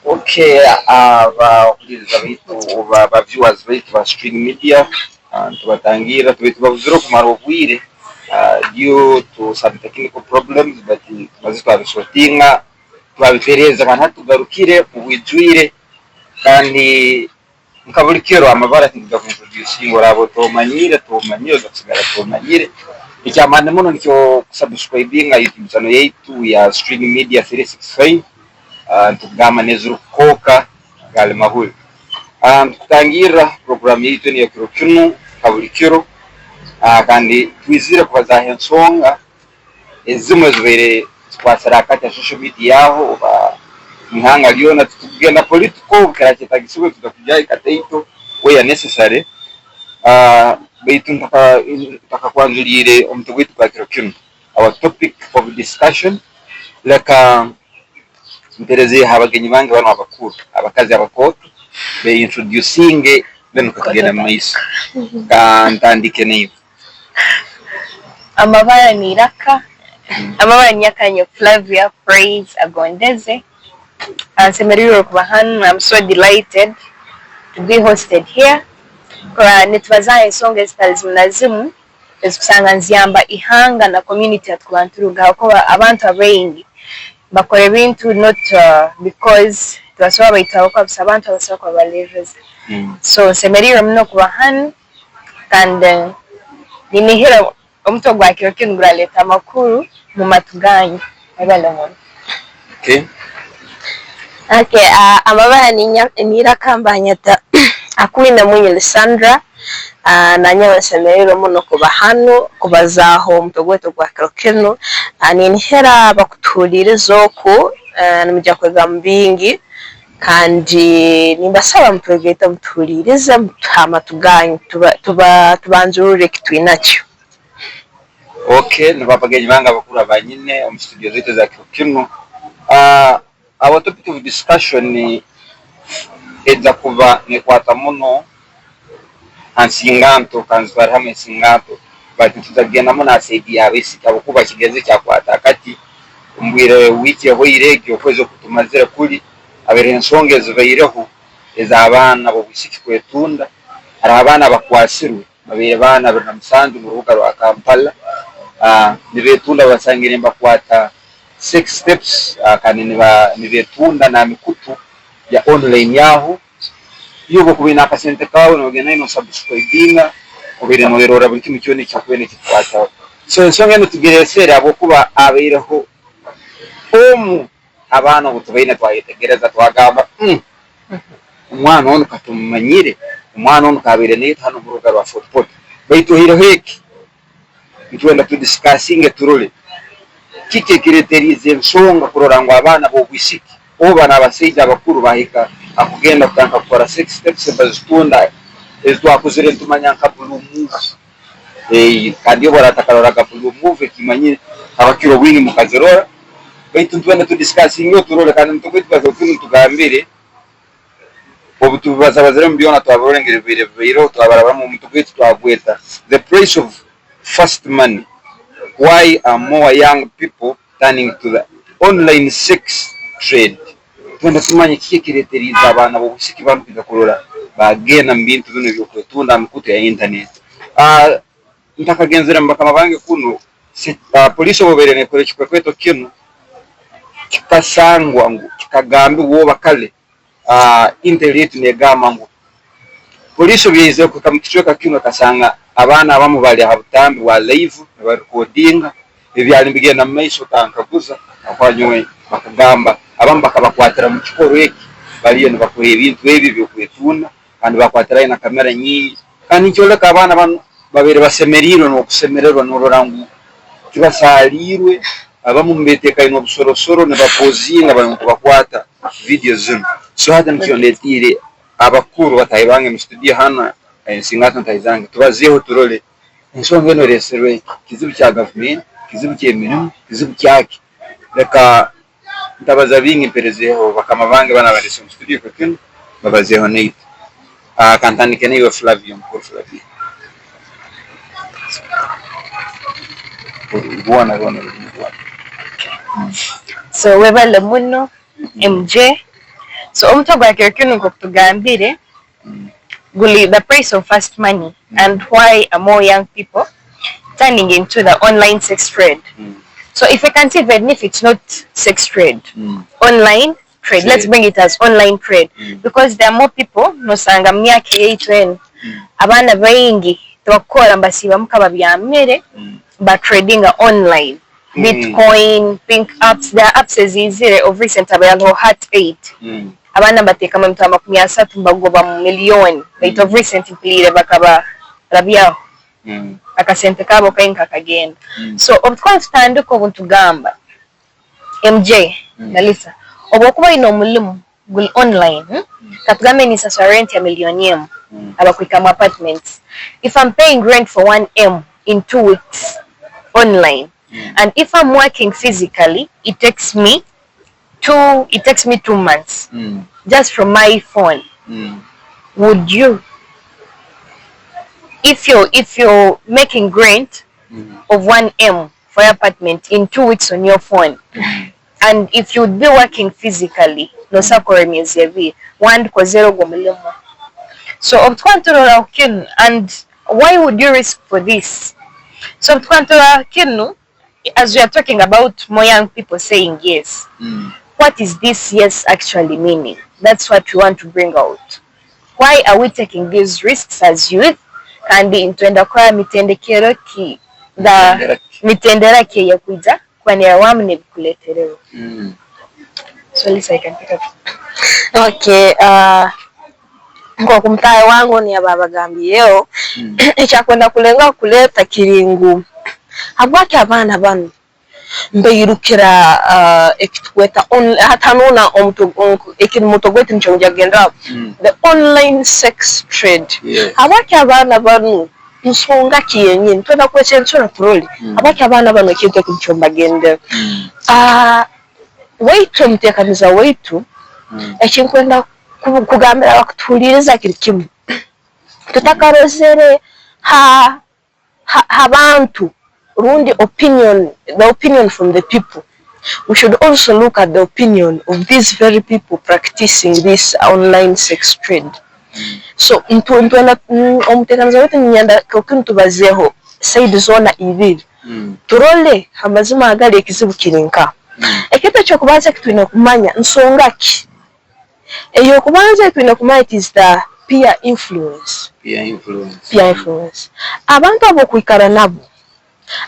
Okay, abahuriza baitu ba viewers baitu ba stream media tubatangira tubavuzire kumara obwire due to some technical problems but tumaze twabisotinga twabitereza abantu tugarukire ubwijwire kandi nkaburi kero amabara tinda kuintroducing orabo tomanyire gasigara tomanyire icyamane muno nicyo subscribinga YouTube channel yaitu ya streaming media 365 tugama nezurukoka gali mahuli tutangira program yitu ni yakiro kinu kaburi kiro kandi twizire kubazahe nsonga ezimwe zibere twasarakata social media yaho ba nhanga liona tutugenda political karakitagisibwe tutakujai kataito we necessary baitu ntaka kwanzulire omutugwitu kwa kiro kinu our topic of discussion leka mpereze habagenyi bange bano abakuru abakazi abakoto be introducing then kugenda maisi kantandike neyo amabara ni Iraka amabara nyakanye Flavia Praise Agondeze Semeriro Kubahan. I'm so delighted to be hosted here kwa nitwazaye songa zitazimulazimu ezikusanga nziyamba ihanga na community atkubanturuga ko abantu abengi bakora ibintu not because twasoba bayitaho ko abantu abasaba kwa baleves so Semeriro mno Kubahan kandi nimihira omuto gwa kiro kingura leta makuru mu matuganyi abalamu. Okay, amabara ni Iraka mbanyata akwina munye Lysandra na nyawe Semeriro muno Kubahano kubazaho mutogweto gwa kiro kino ninihera bakutulire zoko nimujya kwega mbingi kandi nimbasaba mutogeta mutuliriza amatuganyi tubanzurure kitwinacyo. Okay, nabapagenyi banga bakuru abanyine mu studio zetu za kino our topic of discussion ni eza kuva nekwata muno ansinganto kanzwara hamwe singanto bati tutagenda muno asidi yabisi kabukuba kigeze cyakwata kati umbwire wiki ho irege okwezo kutumazira kuri abere nsonge zibaireho eza abana bo bisiki kwetunda ari abana bakwasirwe babere bana bana musandu mu rubuga rwa Kampala nibetunda basangire mbakwata 6 steps kandi nibetunda na mikutu ya online yaho yuko kubina akasente kawe no gena ino subscribinga kubire no erora buri kimwe cyone cyakwene kitwata so nsonga no tugeresere abo kuba abereho abana butubaina twayetegereza twagamba umwana ono katumanyire umwana ono kabire ne hano mu rubuga rwa football baituhire heki bitwenda tu discussing turole kike kireterize nsonga kurora ngo abana bo bwisiki oba nabaseija abakuru bahika akugenda kutanka gukora 6 steps bazitunda ezitwakuzire ntumanyanka blue move kandi baratakara ka blue move kimanyire abakiro bwingi mukazerora baitu twenda tu discussing yo turole kandi mtugwitwa kintu tugambire obu tubazabazire mbiona twaborengere biro twabaraba mu mtugwitwa twagweta the price of fast money. Why are more young people turning to the online sex trade? Twenda tumanye kike kireteriza abana bo busiki bantu bigakorora bagena mbintu bino byo kwetunda mikutu ya internet. Ntakagenzera mbaka mabange kuno polisi boberene kore kikweto kino kikasangwa ngo kikagambi wo bakale internet negama ngo polisi bize kukamkichweka kino kasanga abana abamu bali habutambi wa live recordinga ebyali mbigenda maiso tankaguza akwanywe bakagamba abamu bakabakwatira mu kikoro eki baliyo bakuhe ibintu ebi byo kwetuna kandi bakwatira na kamera nyingi kandi cyoleka abana bano babere basemeriro no kusemererwa n'ururangu kibasalirwe abamu mbeteka ino busorosoro ne bapozinga abantu bakwata video zino so hata nkyondetire abakuru batayibange mu studio hana singata ntayizange tubazeho turole nsonga no reserve kizibu cya government kizibu cyemera kizibu cyake reka ndabaza bingi perezeho bakamabange bana bari mu studio kino babazeho neit kantandike neyo Flavia Mporo Flavia bwana so webale muno MJ So omuntu gwakyo kino kutugambire the price of fast money and why are more young people turning into the online sex trade. So if we can see, even if it's not sex trade, online trade, let's bring it as online trade, because there are more people nosanga myaka yeitwen abana baingi tokora mbasiba mukaba byamere but trading online. Bitcoin, pink apps, there are apps ezizire of recent abayalo Heart 8. Abana bateka mu mtama 300 bagoba mu million. But of recent plire bakaba rabyaho. Akasente kabo kainka kagenda. So obutwa tutandika obuntugamba MJ Nalisa obokuba ino mulimu gul online katugame ni sasa rent ya million abakwika mu apartments. If I'm paying rent for 1M in 2 weeks online, and if I'm working physically, it takes me 2 months just from my phone. Would you, if you're making rent of 1M for your apartment in 2 weeks on your phone, and if you'd be working physically, no sakore miezi yavi 1.0 gomulimo. So and why would you risk for this? So as we are talking about more young people saying yes, what is this yes actually meaning? That's what we want to bring out. Why are we taking these risks as youth? Kandi intwenda kwa mitendekero ki the mitendera ki ya kuja kwani awamu ne bikuleterewa. So Lisa, I can pick up. Okay, kwa kumtaye wangu ni ababagambiyeo ekyakwenda kulenga kuleta kiringu habwaki abana bano mbeyirukira ekitweta hatanuna ekiri mutogwete nchonjagenda the online sex trade. Habwaki abana bano nsonga kiyenye twenda kwesensura turoli habwaki abana bano kintu kinchombagende waitu mtekaniza waitu ekinkwenda kugambira bakutuliriza kiri kimu tutakarozere habantu rundi the opinion from the people. We should also look at the opinion of these very people practicing this online sex trade. So ntwenda omutekaniza wetu nyanda kokuntu bazeho side zona ibiri turole amazima agali ekizibu kirinka ekita cyo kubanza kitwine kumanya nsonga ki eyo kubanza twine kumanya it is the peer influence. Abantu abo kuikara nabo,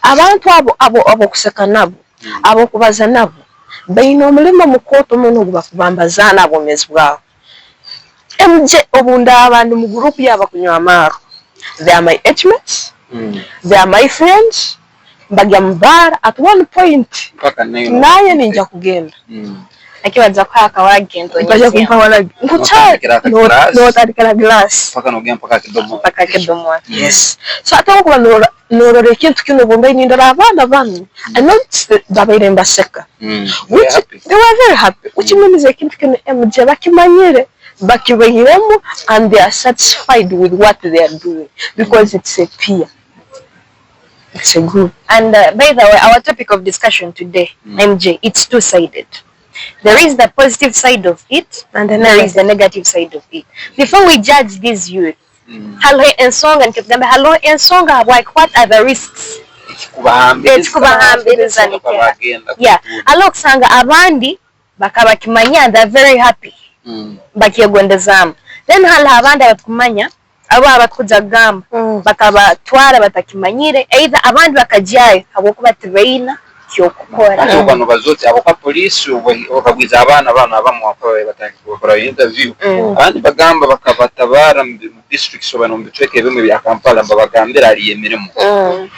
abantu abo kuseka nabo, abo kubaza nabo baina omulimo mukoto muno bakubambaza nabo mezi bwabo. MJ obunda abantu mu group yaba kunywa amaro, they are my age-mates, they are my friends, mbagya mbara at one point naye ninja kugenda akibaza kwa kawagendo baje kumpa wala ngucha no tarikala glass paka no game paka kidomo. Yes, so atakuba no kintu kino bombe ni ndara abana banu and not babaire mbaseka which they were very happy, which means kintu kino MJ bakimanyire bakibehiremo and they are satisfied with what they are doing because it's a peer. It's a group. And by the way, our topic of discussion today, MJ, it's two-sided. There is the positive side of it, and then there is the negative side of it. Before we judge these youth, hello ensonga, like what are the risks? Yeah, hello sanga abandi bakabakimanya, they're very happy. Bakiyegondezam. Then hala abandi batukumanya abo abakuja gamba bakabatwara batakimanyire either abandi bakajaye abokuba tibaina kyokukora abantu bazote abo kwa police okabwiza abana abamu wakora batakikora interview abandi bagamba bakabatabara mu district so bano mbitweke bimwe bya Kampala babagambira ali yemirimo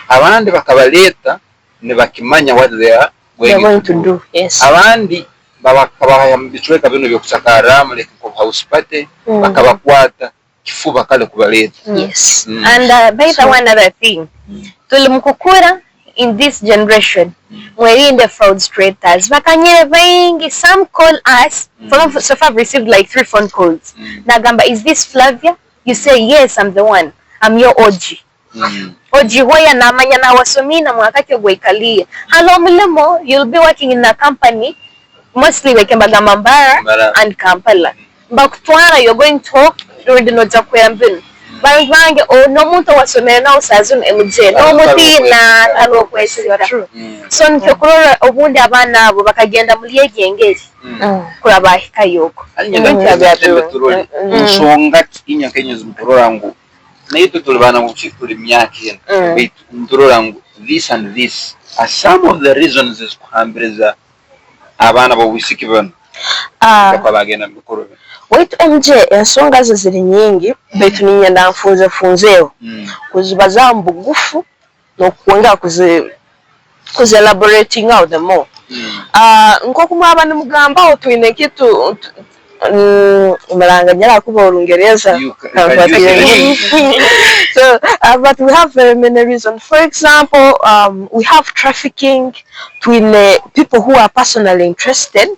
abandi bakabaleta ne bakimanya what they are going to do. Yes, abandi babakabaya mbitweka bino byo kusakara mu like house party bakabakwata kifuba kale kubaleta. Yes. And by the one other thing, tulimukukura in this generation, we're in the fraudsters. Bakanyere vengi, some call us. So far I've received like 3 phone calls. Nagamba, is this Flavia? You say, yes, I'm the one. I'm your OG. OG hoya na manya na wasomina mwakake gweikalia. Hello milemo, you'll be working in a company mostly bekembagamba Mbara and Kampala. Bakutwara, you're going to talk during the noja kwembin. Bange n'omuntu wasomera nawo saazino MJ n'omutina alokwesigara. So nkyokolola obundi abaana abo bakagenda muli egyengeri. Kulaba hikayoko. Nsonga inya Kenya zimporora ngo nayo tutulibana mu kifuli myaka eno. Mporora ngo this and this are some of the reasons is kuhambiriza abana b'obwisiki bano. Bagenda mu bikoro. Wait MJ ensonga zo ziri nyingi betu ninyenda nfunzeewo kuzibaza mbugufu n'okwongera kuzi elaborating out the more nk'okumwaba nimugamba otwine kitu Malanga kuba Olungereza. So, but we have very many reasons. For example, we have trafficking between people who are personally interested.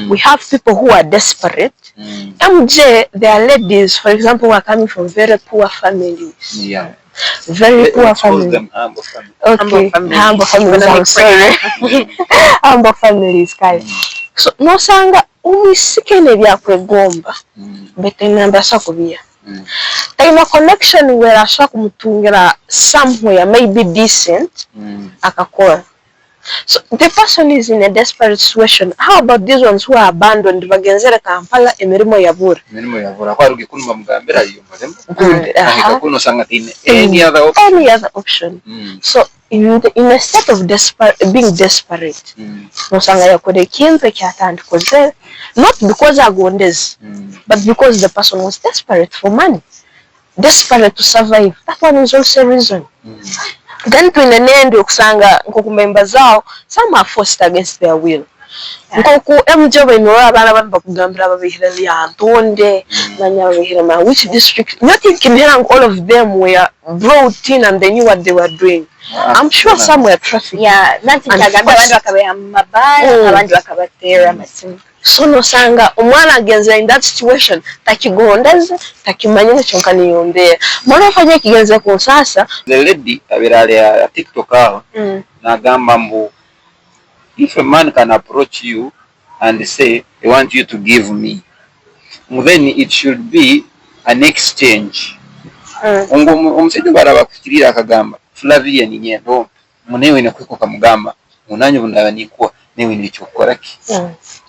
We have people who are desperate. MJ, there are ladies, for example, who are coming from very poor families. Yeah. Very poor families. Them humble families. Okay, humble families. I'm sorry. Humble families, guys. So, no sanga umisikene byakwegomba betenamba sakubia. There is a connection where ashaka kumutungira somewhere maybe decent akakola. So the person is in a desperate situation. How about these ones who are abandoned bagenzera Kampala emirimo yabura? Emirimo yabura kwa rugi kunuma mugambira iyo malemo. Good. Kuno sangatine any other option. So in a state of being desperate. Nosanga yakore kintu kyatandikoze not because agondezi but because the person was desperate for money. Desperate to survive. That one is also a reason. Then to the end okusanga nkokumemba zao some are forced against their will. Nkoku MJ wenora abana bantu bakugambira babihira lyantonde banya babihira which district not in all of them were brought in and they knew what they were doing. I'm sure some were trafficked. Yeah, nothing kagamba abantu bakabeya mabara abantu bakabatera masimu. So nosanga umwana agenza in that situation takigondeze takimanyene chonka niyondera mwana afanye kigenza ku sasa the lady abirale ya TikTok aho nagamba mbu if a man can approach you and say I want you to give me then it should be an exchange. Omusajja baraba kukirira akagamba Flavia ni nyendo munewe ne kwiko kamugamba munanyo bundaba nikwa newe nicho koraki.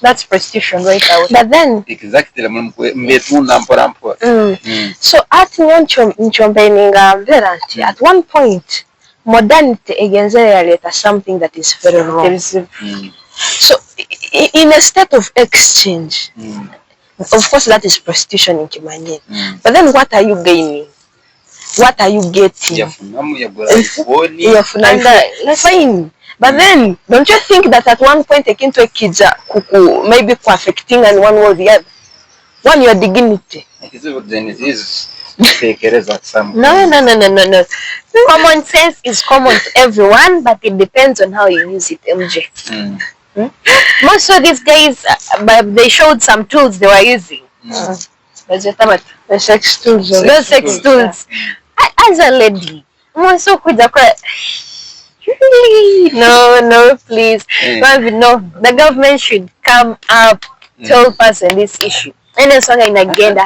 That's prostitution right now. But then exactly mbetunda mpora. So at nchombe ninga veranti at one point modernity egenzera leta something that is very wrong. So in a state of exchange of course that is prostitution in Kimanye. But then what are you gaining? What are you getting? Fine. But then, don't you think that at one point taking to a kid's kuku maybe affecting and one or the other? One, your dignity. No. Common sense is common to everyone, but it depends on how you use it, MJ. Most of these guys, they showed some tools they were using. The sex tools. Those sex tools. As a lady, no, please. No, the government should come up to help us in this issue. And then something again at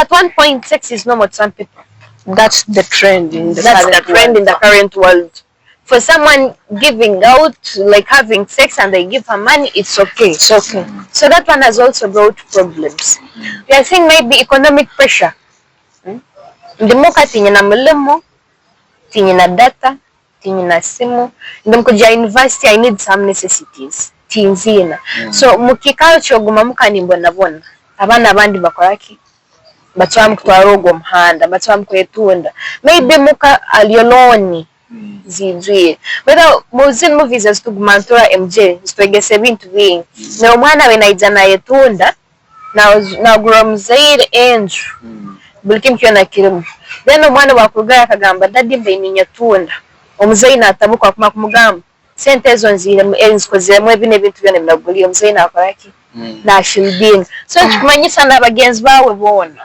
one point, sex is normal to some people. That's the trend in the current world. For someone giving out, like having sex and they give her money, it's okay. It's okay. So that one has also brought problems. We are seeing maybe economic pressure. The more tinya na mulimo, tinya na data, tinya na simu. Ndamkuja university, I need some necessities. Tinzina. So mukikao choguma mukanimbo na bona. Abana abandi bakoraki. Batwa mkutwara ogwo muhanda, batwa mkwetunda. Maybe muka alioloni. Zidwe whether muzin movies as tugumantura MJ stwegese bintu bingi na umwana we naijana yetunda na gromzaire enju bulkim kyona kirimu then umwana wakugaya kagamba dadi mbe ninyatunda omuzaina atabuka kuma kumugamba sente zo nzire enzikoze mwe bine bintu byone mnaguli omuzaina akoraki na shilding so kumanyisa na bagenzi bawe bona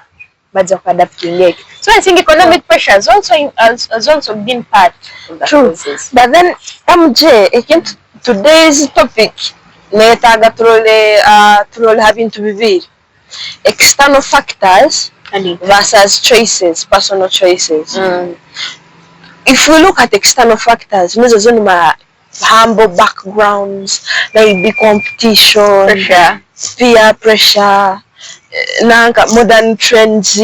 baza adapting it. So I think economic pressure has also been part of that process. But then MJ, today's topic netaga turole having to be external factors versus choices, personal choices. If we look at external factors, humble backgrounds, maybe competition, peer pressure, modern trends.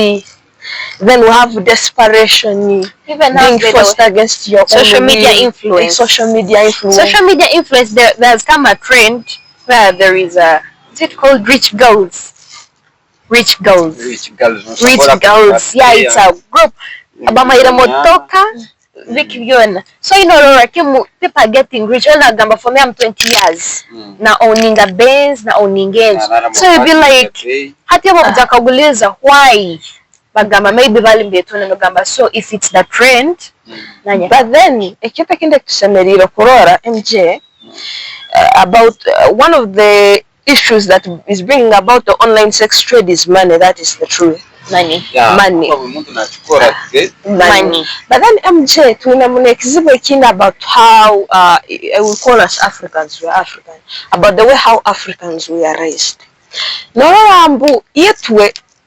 Then we have desperation, even being forced against your social own media will. influence. Social media influence. Social media influence. There's come a trend where there is is it called rich girls? Rich girls. Rich girls. Yeah, it's a group. Abamaira motoka. So people are getting rich. For me, I'm 20 years. Na owning a Benz, na owning ends. So you'll be like, why? Maybe so if it's the trend, but then MJ about one of the issues that is bringing about the online sex trade is money. That is the truth. Money. Money. But then MJ, to about how I will call us Africans. We are African. About the way how Africans we are raised.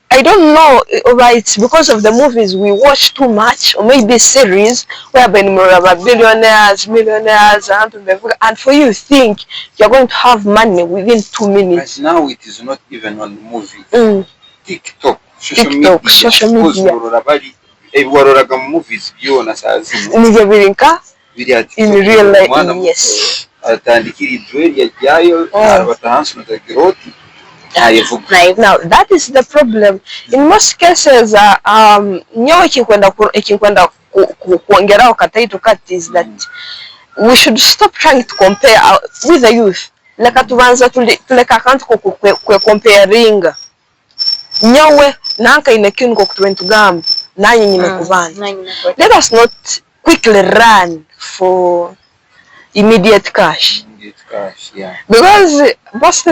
I don't know whether it's because of the movies we watch too much, or maybe series where billionaires, millionaires, and for you think you're going to have money within 2 minutes. But now it is not even on movie. TikTok, social media. Movies in real life, yes. Now that is the problem. In most cases, is that we should stop trying to compare with the youth. Comparing. Let us not quickly run for immediate cash. Because most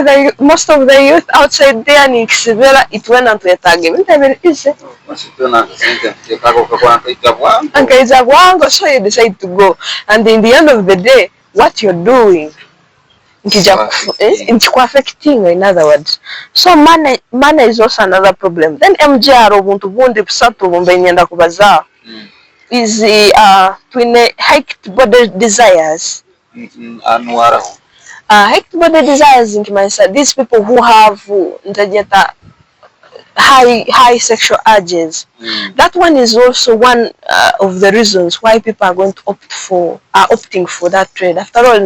of the youth outside there it went on to a target. So you decide to go, and in the end of the day, what you're doing it's affecting, in other words. So money is also another problem. Then MJR is twin hiked body desires. Hiked body desires into myself. These people who have high sexual urges. That one is also one of the reasons why people are going to opting for that trade. After all,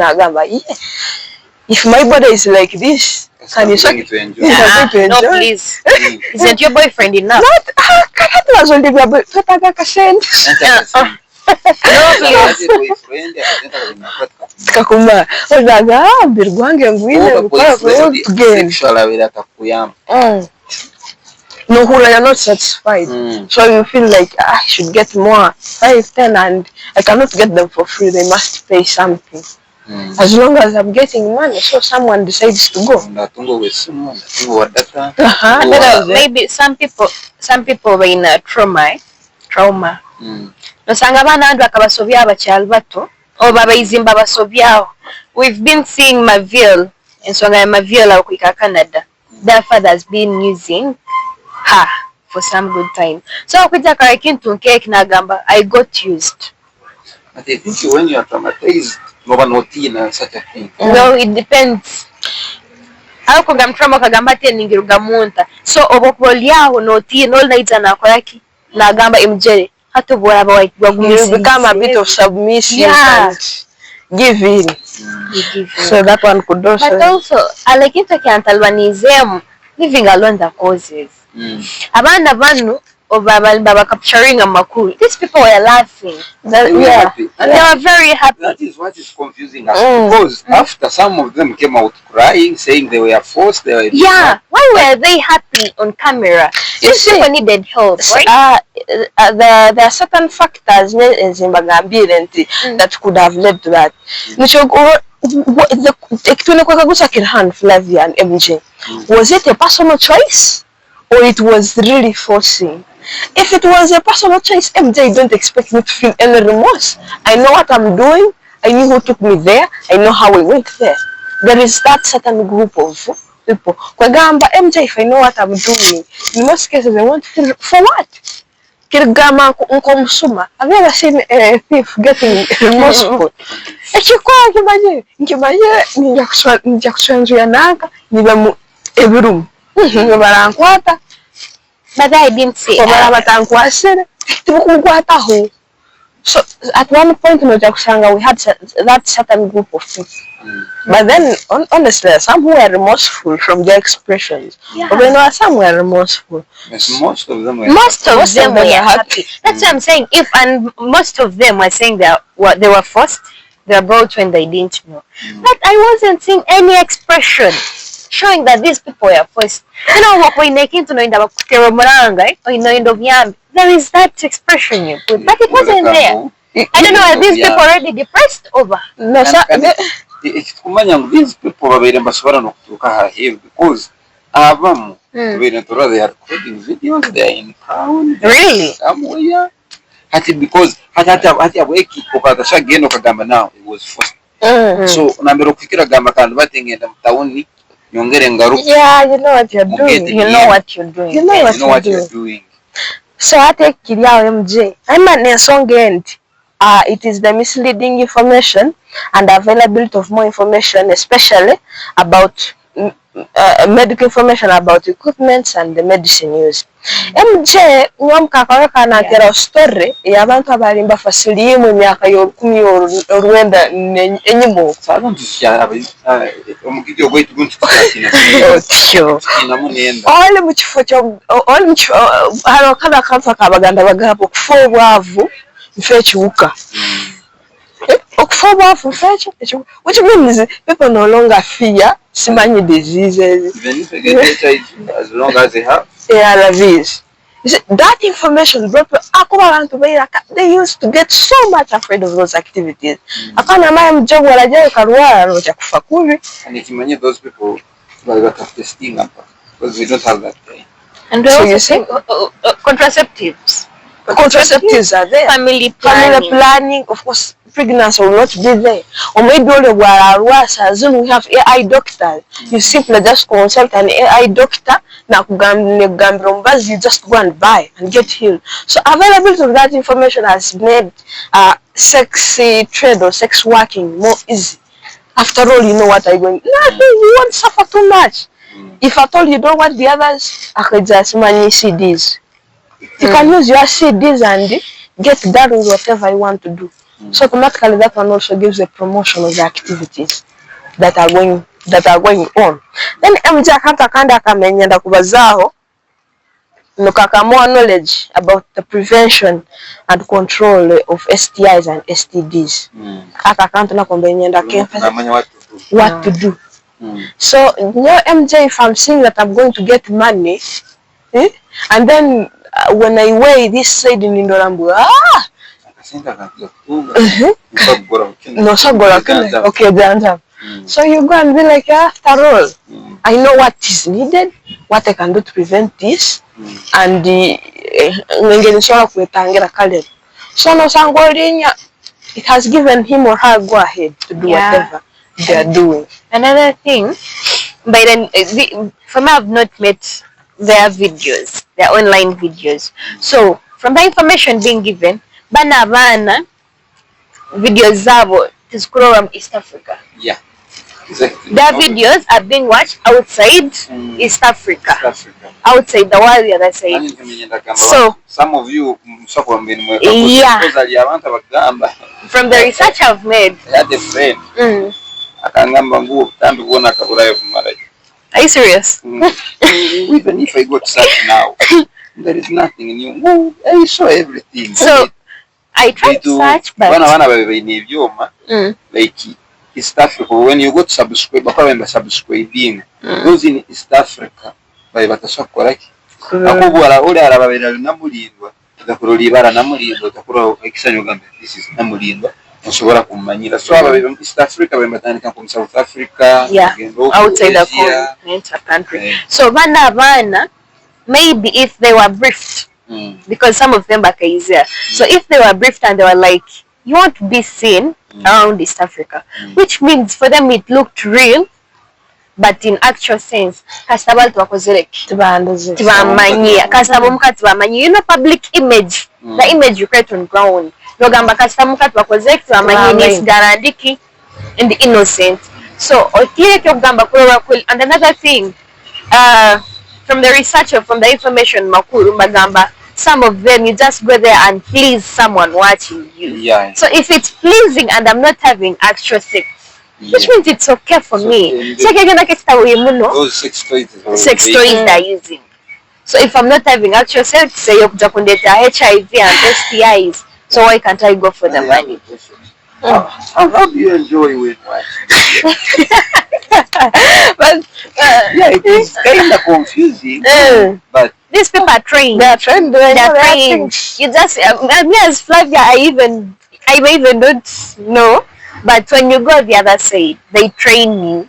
if my body is like this, can you suck it? No, please. Isn't your boyfriend enough? No, you're not satisfied. So you feel like I should get more 5, 10, and I cannot get them for free. They must pay something. As long as I'm getting money, so someone decides to go. Maybe some people were in trauma. We've been seeing Maville and so Maville Canada. Their father's been using her for some good time. So I got used. But I think when you are traumatized, such a thing. No, it depends. So you become a bit of submissive and give in. So that one could also. But also, I like it to living alone the causes. Capturing a makuru. These people were laughing. They were happy. They were very happy. That is what is confusing us. Because after some of them came out crying, saying they were forced. Why were they happy on camera? You see, people needed help, right? There are certain factors that could have led to that. Flavia and MJ. Was it a personal choice? Or it was really forcing? If it was a personal choice, MJ don't expect me to feel any remorse. I know what I'm doing. I knew who took me there. I know how I went there. There is that certain group of people. Kwagamba MJ, if I know what I'm doing, in most cases I want to feel for what? Kirigama nkomusuma. I've never seen a thief getting remorseful. Ekikwa nkimaje ninja kuswanzuya nanga niba mu ebirumu. Barankwata. But I didn't see. So at one point in Ojakusanga, we had that certain group of people. But then, honestly, some who were remorseful from their expressions. Yeah. But some were remorseful. Yes, most of them were happy. That's what I'm saying. And most of them were saying that they were forced, they were brought when they didn't know. But I wasn't seeing any expression showing that these people were forced. You know what we make into knowing that there is that expression you put, but it wasn't there. I don't know, are these people already depressed over? No, sir. These people babaire mbasobora nokutuuka here because abamu they are recording videos, they are in town. Really? Somewhere. Because hati abweki okagenda okagamba now it was forced. So nambere okufikira gamba kandi batengenda mu town nyongere ngaruka. Yeah, you know what you're doing. You know what you're doing. You know what you're doing. So I take Kiriao MJ. I'm an end. It is the misleading information and availability of more information, especially about medical information about equipment and the medicine use. MJ nyomkakoreka na kera story yabantu abalimba fasili mu myaka y'okumi orwenda enyimo omugidi ogwetu guntukina oli mu kifo kyo oli halo kada kanfa kabaganda bagabo kufa obwavu mfe ekiwuka okufa obwavu mfe ekiwuka, which means people no longer fear simanyi diseases even if they get HIV as long as they have ARVs. That information brought they used to get so much afraid of those activities. Akana maya mjogo walajayo karuara roja kufa kuri. And if you manage those people, they got have testing up because we don't have that thing. And so you say contraceptives. Contraceptives are there. Family planning, of course. Pregnancy will not be there. Or maybe only we have AI doctors. You simply just consult an AI doctor. You just go and buy and get healed. So availability of that information has made sex trade or sex working more easy. After all, you know what I'm going. Nothing. You won't suffer too much. If at all you don't want the others, I could just manage CDs. You can use your CDs and get done with whatever you want to do. So automatically that one also gives a promotion of the activities that are going on. Then MJ akanda kamenyenda kubazaho nukaka more knowledge about the prevention and control of STIs and STDs. Akakanta na kombenyenda what to do. So MJ, if I'm saying that I'm going to get money, and then when I weigh this side in Indorambu, okay, then so you go and be like, after all, I know what is needed, what I can do to prevent this, and so no, it has given him or her go ahead to do whatever they are doing. Another thing, by then, for me, I've not met their videos, their online videos. So from the information being given, bana videos zabo tizikura from East Africa. Yeah, exactly. Their videos are being watched outside East Africa. Outside the world, the other side. So some of you, yeah, from the research I've made, I had a friend. Are you serious? Even if I go to search now, there is nothing new. I saw everything. So I tried to search, but like East Africa, when you go to subscribing, those in East Africa, by Batasakora, this is Namurinda. So East Africa, from South Africa, outside the country. So Vana, maybe if they were briefed because some of them bakaizia. So if they were briefed and they were like, you want to be seen around East Africa, which means for them it looked real, but in actual sense, kasabal tuwakozereki. Tibamanyia. Kasabomuka tibamanyia. You know public image, the image you create on ground. Nogamba kasabomuka tuwakozereki tibamanyia nesigarandiki and the innocent. So, okire kyogamba kulewa kuli. And another thing, from the research or from the information makuru magamba, some of them you just go there and please someone watching you. Yeah. So if it's pleasing and I'm not having actual sex, which means it's okay for me. So those sex toys they're using. So if I'm not having actual sex, say you're HIV and STIs, so why can't I go for the money? How do you enjoy with watching? But yeah, it is kind of confusing. But these people are trained. They're trained. They're trained. You just me as Flavia, I even don't know. But when you go the other side, they train you.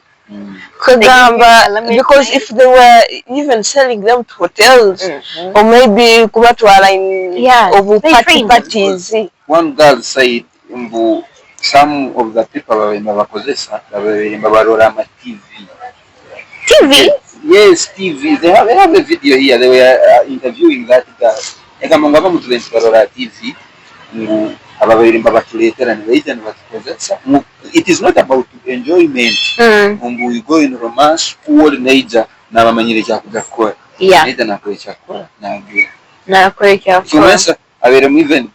Because if they were even selling them to hotels or maybe in parties. One girl said, some of the people were in Babakozesa, they were TV. TV? Yes, TV. They have a video here. They were interviewing that girl. TV. It is not about enjoyment. We go in romance, all nature, yeah. Even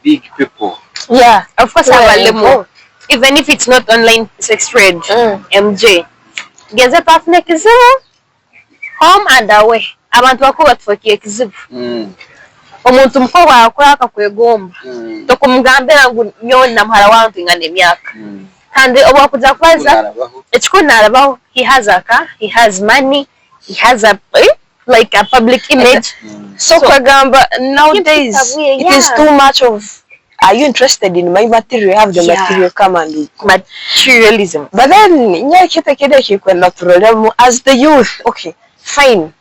big people. Yeah, of course I will. Even if it's not online sex trade, MJ. Geze pafune kizibu, home and away. Abantu bako batufakiye kizibu. Omuntu mukobwa akora akakwegomba. Tokumugambira ngo nyo namhara wantu ingana emyaka. Kandi obakuza kwaza ekikunaarabaho, he has a car, he has money, he has a like a public image. So kwagamba nowadays it is too much of, are you interested in my material? Have the material come and materialism. But then as the youth, okay, fine.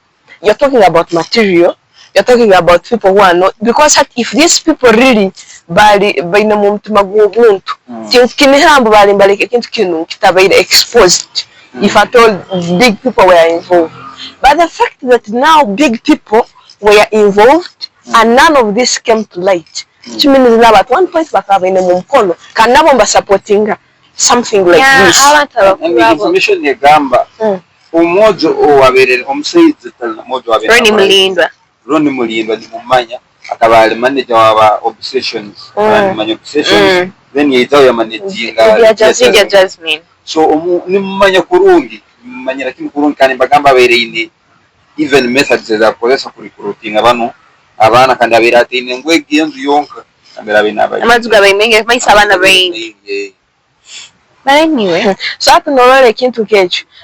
You're talking about material. You're talking about people who are not, because if these people really exposed, if at all big people were involved. But the fact that now big people were involved and none of this came to light, which means now at one point can supporting something like this. And the information you gamba, Ronnie Mulindwa ni mumanya akaba manager wa Obsessions Obsessions then yitaho ya managing Jasmine. So ni mumanya kurungi mumanya lakini kurungi kandi bagamba bereyine even methods za kolesa ku recruiting abana kandi abera ati ngwegi yenzu yonka ambera binaba amazuga bayimenge mayisa abana brain. But anyway, so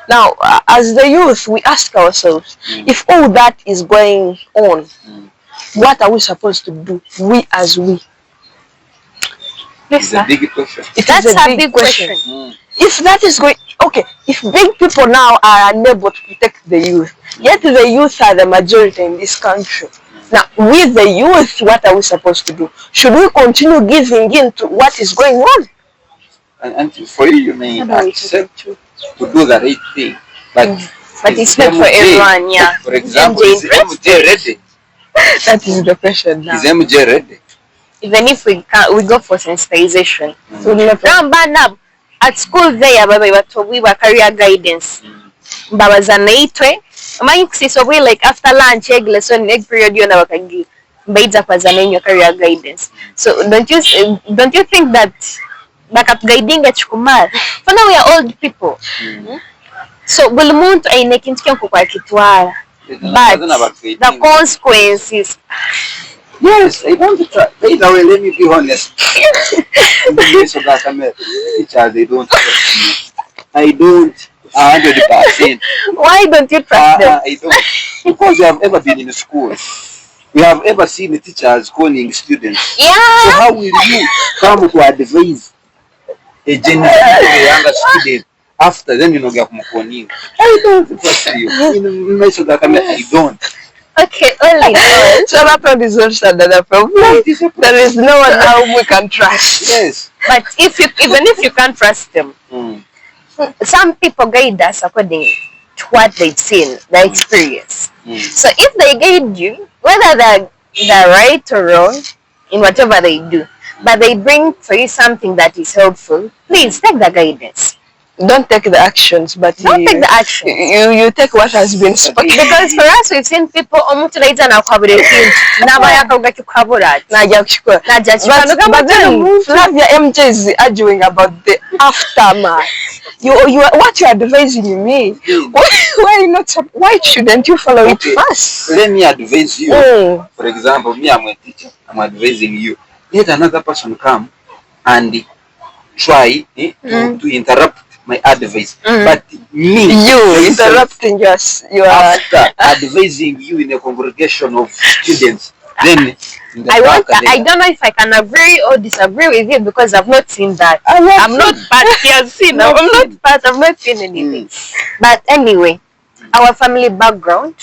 now as the youth we ask ourselves, if all that is going on, what are we supposed to do, we as we? It's a big question. That's a big question. If that is going, okay, if big people now are unable to protect the youth, yet the youth are the majority in this country. Now, with the youth, what are we supposed to do? Should we continue giving in to what is going on? And for you may accept to do the right thing, but it's not for everyone. Yeah. For example, is MJ ready? That is the question now. Is MJ ready? Even if we go for sensitization. At school there, we were career guidance. Babaza naitwe. So we like after lunch, egg lesson, egg period, you know, career guidance. So don't you think that backup guiding at Chukumar? For now we are old people. So buli muntu aine kintu kyokukwara kitwara. But the consequences. Yes, I don't try. By the way, let me be honest. In the case of that teachers, they don't trust me. I don't 100%. Why don't you trust them? I don't. Because we have ever been in school. We have ever seen the teachers calling students. Yeah. So how will you come to advise a younger student after then I don't trust you. I don't. Okay, only God. Sheraton is also another problem. There is no one now we can trust. Yes. But even if you can't trust them, some people guide us according to what they've seen, their experience. So if they guide you, whether they're right or wrong in whatever they do, but they bring for you something that is helpful, please take the guidance. Don't take the actions, but Don't take the action. You take what has been spoken. Because for us, we've seen people omutulaita na kwabura ekintu n'abayaka ugakikabura ati Najja kukikola. najja kikano But then Flavia MJ is arguing about the aftermath. What you're advising me? Why shouldn't you follow it first? Let me advise you. For example, me, I'm a teacher. I'm advising you. Let another person come and try to interrupt my advice, but me, you interrupting after advising you in a congregation of students, then I don't know if I can agree or disagree with you because I've not seen that. I'm not part. I've not seen anything. But anyway, our family background,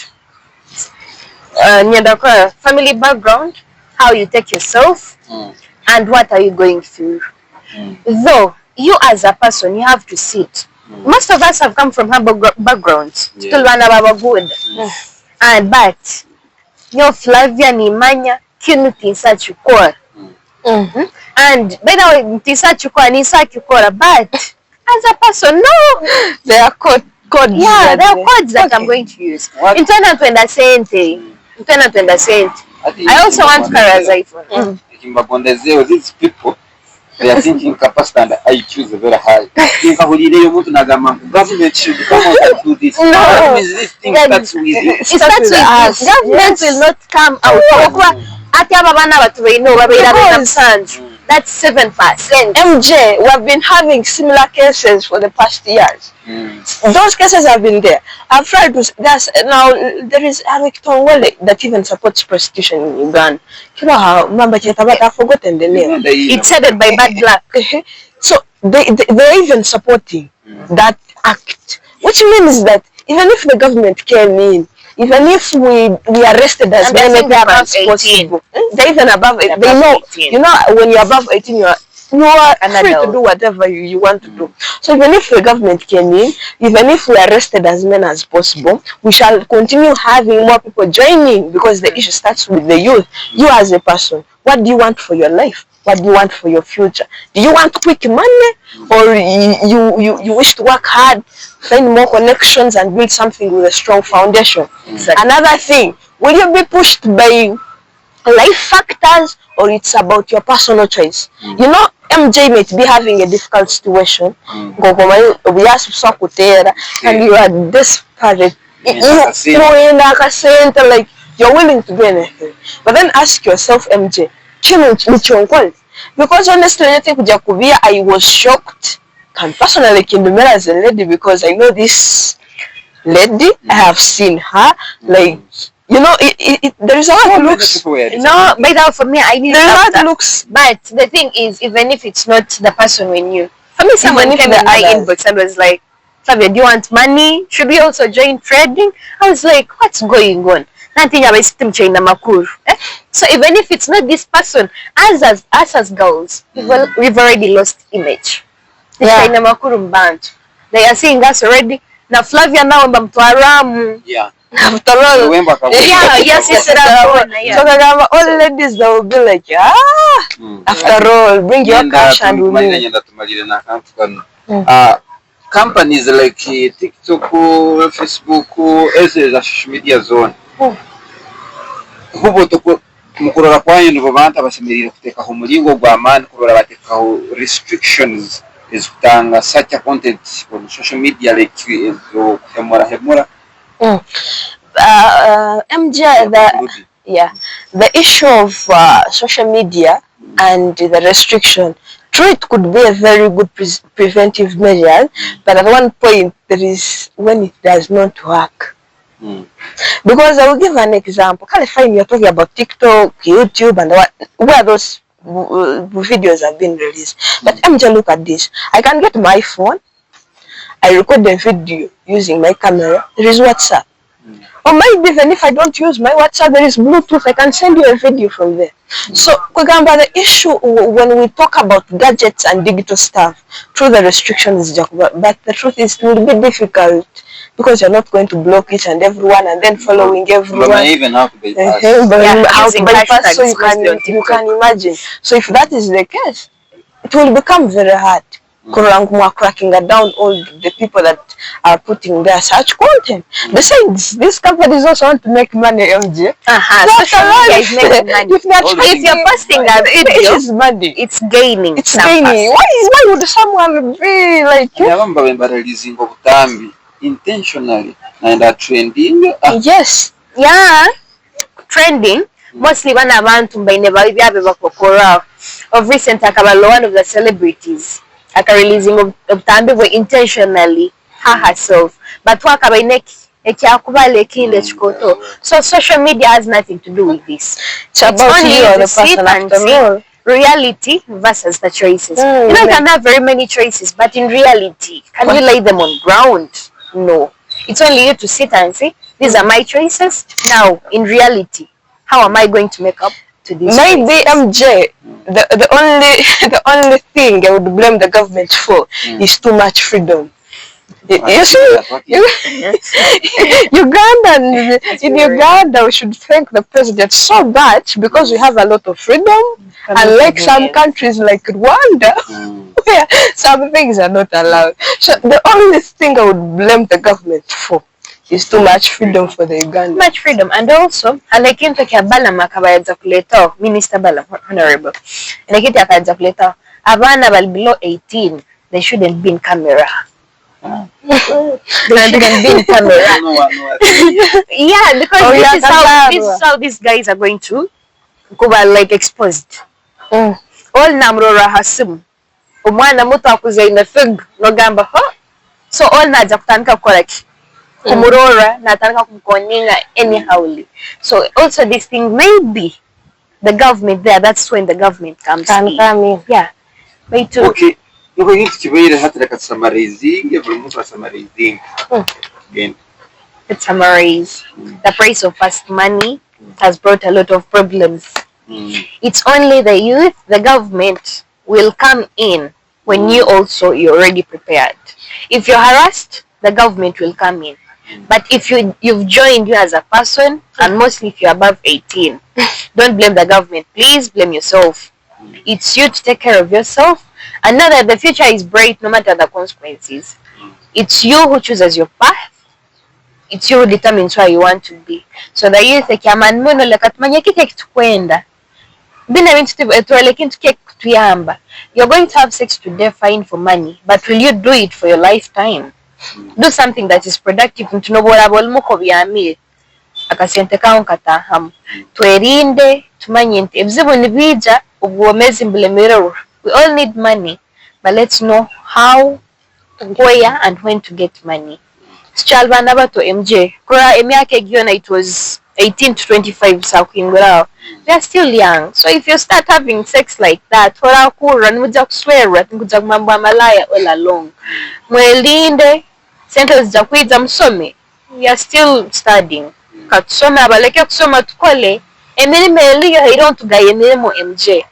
family background, how you take yourself, and what are you going through. Though you as a person, you have to sit. Most of us have come from humble backgrounds. Still one of good. And but your Flavia Nimanya kinu tinsa chukora. And by the way, tinsa chukora nisa chukora. But as a person, no, there are codes. Yeah, there are codes that I'm going to use. In turn to understand. I also want to these people. They are thinking capacity and IQ is very high. Government should come out and do this. No, this thing starts with you. It starts with us. Government will not come out. That's 7%. MJ, we have been having similar cases for the past years. Those cases have been there. I've tried to. Now there is Eric Tongwele that even supports prostitution in Uganda. You know how? I've forgotten the name. It's headed by Bad Luck. So they're even supporting that act, which means that even if the government came in, even if we arrested as many people as possible, they're even above it. They know, 18. You know, when you're above 18, you are free to do whatever you want to do. So even if the government came in, even if we arrested as many as possible, we shall continue having more people joining because the issue starts with the youth. You as a person, what do you want for your life? What do you want for your future? Do you want quick money, or you wish to work hard, find more connections and build something with a strong foundation? Exactly. Another thing, will you be pushed by life factors, or it's about your personal choice? You know, MJ might be having a difficult situation, and you are desperate, like you're willing to do anything. But then ask yourself, MJ, because honestly, I was shocked. And personally, Kindumera as a lady, because I know this lady, I have seen her, like, you know, there is a lot of looks. No, but that for me, I need there are a lot of looks. But the thing is, even if it's not the person we knew, for me, someone came in my inbox and was like, Flavia, do you want money? Should we also join trading? I was like, what's going on? Nothing about system China Makuru. So even if it's not this person, us as girls, we've already lost image. China Makuru band. They are seeing us already. Now Flavia now Mtwaramu. Yeah. After all, yes, so all ladies that will be like, after all, bring your cash and we'll move. Companies like TikTok, Facebook, as a social media zone. Mukurora kwayo nibo banta basemerera kuteka ho mulingo gwa man kurora bateka ho restrictions is kutanga such a content on social media like zo hemora MJ, the issue of social media and the restriction, true, it could be a very good preventive measure, but at one point there is when it does not work. Because I will give an example. Fine, you're talking about TikTok, YouTube, and where those videos have been released. But MJ, look at this. I can get my phone, I record the video using my camera. There is WhatsApp. Or maybe even if I don't use my WhatsApp, there is Bluetooth, I can send you a video from there. So, Kugamba, the issue when we talk about gadgets and digital stuff, through the restrictions, but the truth is it will be difficult because you're not going to block each and everyone and then following everyone. But even how to bypass. How to bypass, so you can imagine. So if that is the case, it will become very hard. Cracking down all the people that are putting their such content. Besides, these companies also want to make money, MJ. Social media is making money. If you're posting a video, it's money. It's gaining. It's gaining. Why would someone be like releasing ubutambi intentionally and are trending? Yes. Yeah. Trending. Mostly when abantu mbaine byabe bakokora. Of recent akabalo one of the celebrities. Releasing ubutambi we intentionally her herself. But wakabaine ekyakubala ekinde chikoto. So social media has nothing to do with this. It's only you the person after all. Reality versus the choices. You know, you can have very many choices, but in reality, can you lay them on ground? No. It's only you to sit and say, these are my choices. Now, in reality, how am I going to make up to these Maybe choices? MJ, the only thing I would blame the government for is too much freedom. You see, Uganda, we should thank the president so much because we have a lot of freedom. Unlike some countries like Rwanda, where some things are not allowed. So the only thing I would blame the government for is too much freedom for the Uganda. Too much freedom. And also, alekinto kya Balama akabayaza kuleta, Minister Balama, Honorable, alekinto akabayaza kuleta, abana bali below 18, they shouldn't be in camera. They shouldn't be in camera. Yeah, because this is how these guys are going to go like exposed. All namrora hasimu. Umwana muto akuze ina fig no gamba ho. So all naja kutandika correct. Kumurora na tandika kumkoninga anyhowly. So also this thing maybe the government there, that's when the government comes in. Yeah. Me too. Okay. Nuko yintu kibayire hatareka summarizing, every month summarizing. Again. Let's summarize. The price of fast money has brought a lot of problems. It's only the youth, the government will come in when you're already prepared. If you're harassed, the government will come in. But if you've joined you as a person, and mostly if you're above 18, don't blame the government. Please blame yourself. It's you to take care of yourself and know that the future is bright no matter the consequences. It's you who chooses your path. It's you who determines where you want to be. So the youth you're going to have sex today, fine for money, but will you do it for your lifetime? Do something that is productive. Twerinde tumanye nti ebizibu nibija obuwomezi mbulemerero. We all need money, but let's know how, where and when to get money. Sichalbana bato MJ kura emyaka egiona it was 18 to 25 sakwingura. They are still young, so if you start having sex like that, ora kura nimuja kuswera nikuja mambo amalaya all along. Mwelinde sentence za kwiza msome. We are still studying. Katusoma abaleke kusoma tukole emirimo eliyo hairon tugaye emirimo MJ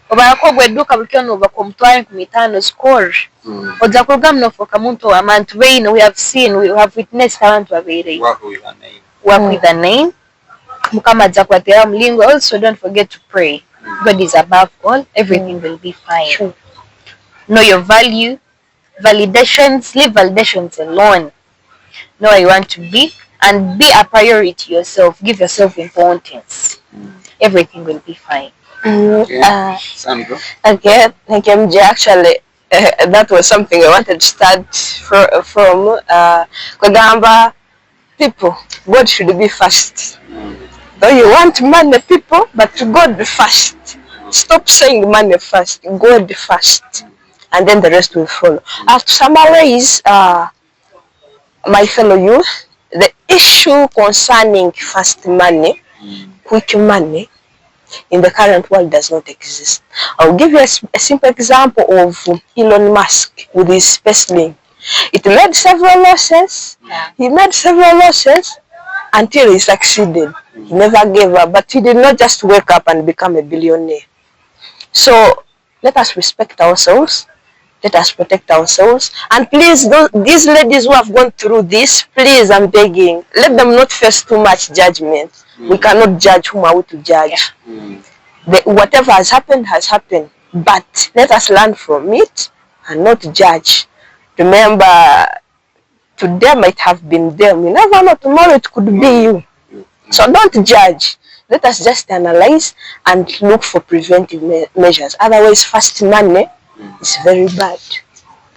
obarako gweduka bulikono bakomutware 15 score oja kuruga mnofoka muntu amantu beino we have witnessed abantu babere work with a name mukama aja kwatera mlingo. Also don't forget to pray. God is above all. Everything will be fine. Know your value. Validations, leave validations alone. Know where you want to be and be a priority yourself. Give yourself importance. Everything will be fine. Sandro. Okay, thank you, MJ. Actually, that was something I wanted to start from. Kugamba, people, God should be first. Though you want money, people, but God first. Stop saying money first, God first. And then the rest will follow. To summarize, my fellow youth, the issue concerning fast money, quick money, in the current world does not exist. I'll give you a simple example of Elon Musk with his SpaceLink. It made several losses. He made several losses, until he succeeded. He never gave up, but he did not just wake up and become a billionaire. So let us respect ourselves. Let us protect ourselves. And please, these ladies who have gone through this, please, I'm begging, let them not face too much judgment. We cannot judge whom are we to judge. Whatever has happened, but let us learn from it and not judge. Remember, today might have been them. You never know, tomorrow it could be you. So don't judge. Let us just analyze and look for preventive measures. Otherwise, fast money is very bad.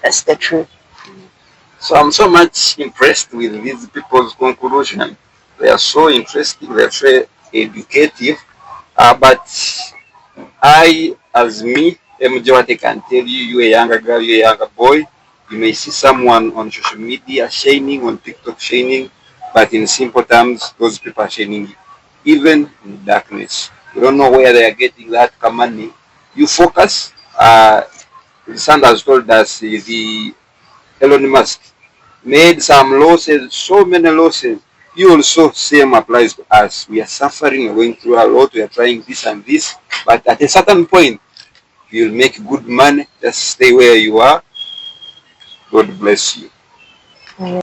That's the truth. So I'm so much impressed with these people's conclusion. They are so interesting, they are so educative. But I, as me, MJ Wate, can tell you, you're a younger girl, you're a younger boy. You may see someone on social media shining, on TikTok shining, but in simple terms, those people are shining even in darkness. You don't know where they are getting that money. You focus. Sanders told us the Elon Musk made some losses, so many losses. You also, same applies to us. We are suffering, we're going through a lot, we are trying this and this, but at a certain point, you'll make good money. Just stay where you are. God bless you.